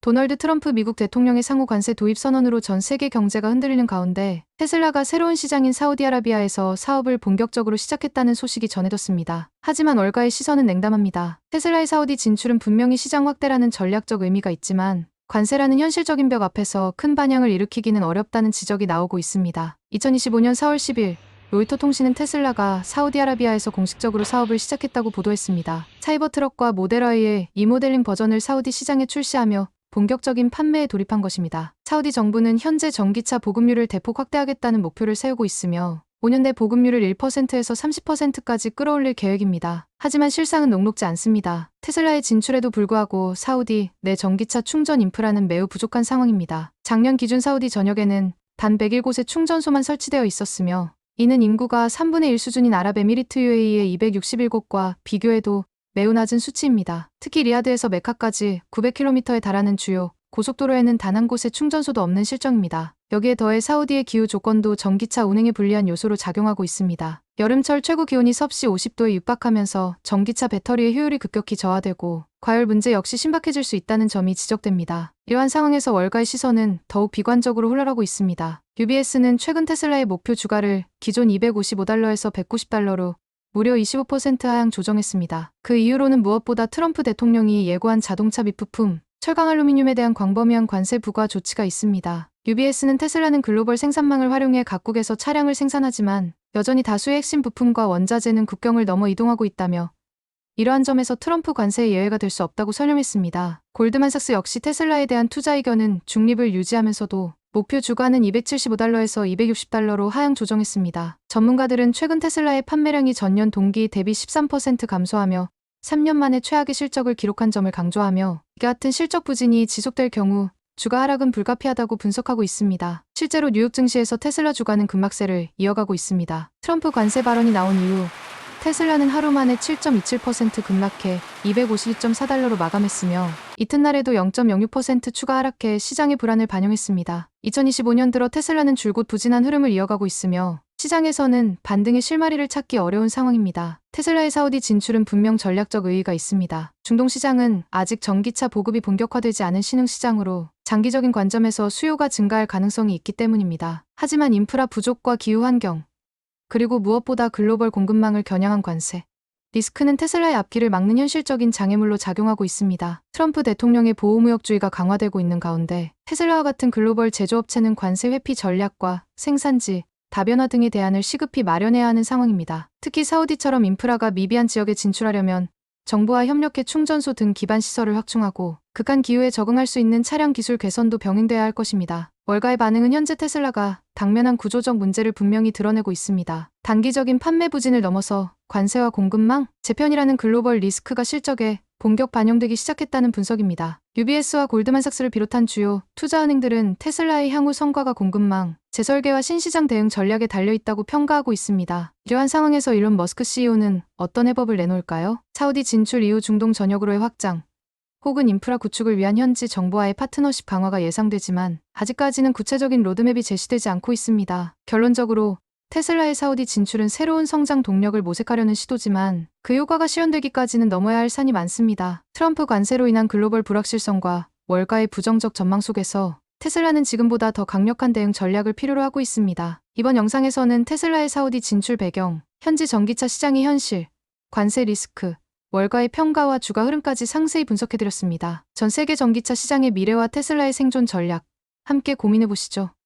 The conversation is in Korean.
도널드 트럼프 미국 대통령의 상호 관세 도입 선언으로 전 세계 경제가 흔들리는 가운데 테슬라가 새로운 시장인 사우디아라비아에서 사업을 본격적으로 시작했다는 소식이 전해졌습니다. 하지만 월가의 시선은 냉담합니다. 테슬라의 사우디 진출은 분명히 시장 확대라는 전략적 의미가 있지만 관세라는 현실적인 벽 앞에서 큰 반향을 일으키기는 어렵다는 지적이 나오고 있습니다. 2025년 4월 10일 로이터 통신은 테슬라가 사우디아라비아에서 공식적으로 사업을 시작했다고 보도했습니다. 사이버트럭과 모델 Y의 리모델링 버전을 사우디 시장에 출시하며 본격적인 판매에 돌입한 것입니다. 사우디 정부는 현재 전기차 보급률을 대폭 확대하겠다는 목표를 세우고 있으며 5년 내 보급률을 1%에서 30%까지 끌어올릴 계획입니다. 하지만 실상은 녹록지 않습니다. 테슬라의 진출에도 불구하고 사우디 내 전기차 충전 인프라는 매우 부족한 상황입니다. 작년 기준 사우디 전역에는 단 101곳의 충전소만 설치되어 있었으며 이는 인구가 3분의 1 수준인 아랍에미리트 UAE의 261곳과 비교해도 매우 낮은 수치입니다. 특히 리야드에서 메카까지 900km에 달하는 주요 고속도로에는 단 한 곳의 충전소도 없는 실정입니다. 여기에 더해 사우디의 기후 조건도 전기차 운행에 불리한 요소로 작용하고 있습니다. 여름철 최고 기온이 섭씨 50도에 육박하면서 전기차 배터리의 효율이 급격히 저하되고 과열 문제 역시 신박해질 수 있다는 점이 지적됩니다. 이러한 상황에서 월가의 시선은 더욱 비관적으로 흘러가고 있습니다. UBS는 최근 테슬라의 목표 주가를 기존 $255에서 $190로 무려 25% 하향 조정했습니다. 그 이유로는 무엇보다 트럼프 대통령이 예고한 자동차 및 부품, 철강 알루미늄에 대한 광범위한 관세 부과 조치가 있습니다. UBS는 테슬라는 글로벌 생산망을 활용해 각국에서 차량을 생산하지만 여전히 다수의 핵심 부품과 원자재는 국경을 넘어 이동하고 있다며 이러한 점에서 트럼프 관세의 예외가 될 수 없다고 설명했습니다. 골드만삭스 역시 테슬라에 대한 투자 의견은 중립을 유지하면서도 목표 주가는 $275에서 $260로 하향 조정했습니다. 전문가들은 최근 테슬라의 판매량이 전년 동기 대비 13% 감소하며 3년 만에 최악의 실적을 기록한 점을 강조하며 이 같은 실적 부진이 지속될 경우 주가 하락은 불가피하다고 분석하고 있습니다. 실제로 뉴욕 증시에서 테슬라 주가는 급락세를 이어가고 있습니다. 트럼프 관세 발언이 나온 이후 테슬라는 하루 만에 7.27% 급락해 $252.4로 마감했으며 이튿날에도 0.06% 추가 하락해 시장의 불안을 반영했습니다. 2025년 들어 테슬라는 줄곧 부진한 흐름을 이어가고 있으며 시장에서는 반등의 실마리를 찾기 어려운 상황입니다. 테슬라의 사우디 진출은 분명 전략적 의의가 있습니다. 중동 시장은 아직 전기차 보급이 본격화되지 않은 신흥 시장으로 장기적인 관점에서 수요가 증가할 가능성이 있기 때문입니다. 하지만 인프라 부족과 기후 환경, 그리고 무엇보다 글로벌 공급망을 겨냥한 관세 리스크는 테슬라의 앞길을 막는 현실적인 장애물로 작용하고 있습니다. 트럼프 대통령의 보호무역주의가 강화되고 있는 가운데 테슬라와 같은 글로벌 제조업체는 관세 회피 전략과 생산지, 다변화 등의 대안을 시급히 마련해야 하는 상황입니다. 특히 사우디처럼 인프라가 미비한 지역에 진출하려면 정부와 협력해 충전소 등 기반 시설을 확충하고 극한 기후에 적응할 수 있는 차량 기술 개선도 병행돼야 할 것입니다. 월가의 반응은 현재 테슬라가 당면한 구조적 문제를 분명히 드러내고 있습니다. 단기적인 판매 부진을 넘어서 관세와 공급망, 재편이라는 글로벌 리스크가 실적에 본격 반영되기 시작했다는 분석입니다. UBS와 골드만삭스를 비롯한 주요 투자은행들은 테슬라의 향후 성과가 공급망, 재설계와 신시장 대응 전략에 달려있다고 평가하고 있습니다. 이러한 상황에서 일론 머스크 CEO는 어떤 해법을 내놓을까요? 사우디 진출 이후 중동 전역으로의 확장, 혹은 인프라 구축을 위한 현지 정부와의 파트너십 강화가 예상되지만 아직까지는 구체적인 로드맵이 제시되지 않고 있습니다. 결론적으로 테슬라의 사우디 진출은 새로운 성장 동력을 모색하려는 시도지만 그 효과가 실현되기까지는 넘어야 할 산이 많습니다. 트럼프 관세로 인한 글로벌 불확실성과 월가의 부정적 전망 속에서 테슬라는 지금보다 더 강력한 대응 전략을 필요로 하고 있습니다. 이번 영상에서는 테슬라의 사우디 진출 배경, 현지 전기차 시장의 현실, 관세 리스크, 월가의 평가와 주가 흐름까지 상세히 분석해드렸습니다. 전 세계 전기차 시장의 미래와 테슬라의 생존 전략, 함께 고민해보시죠.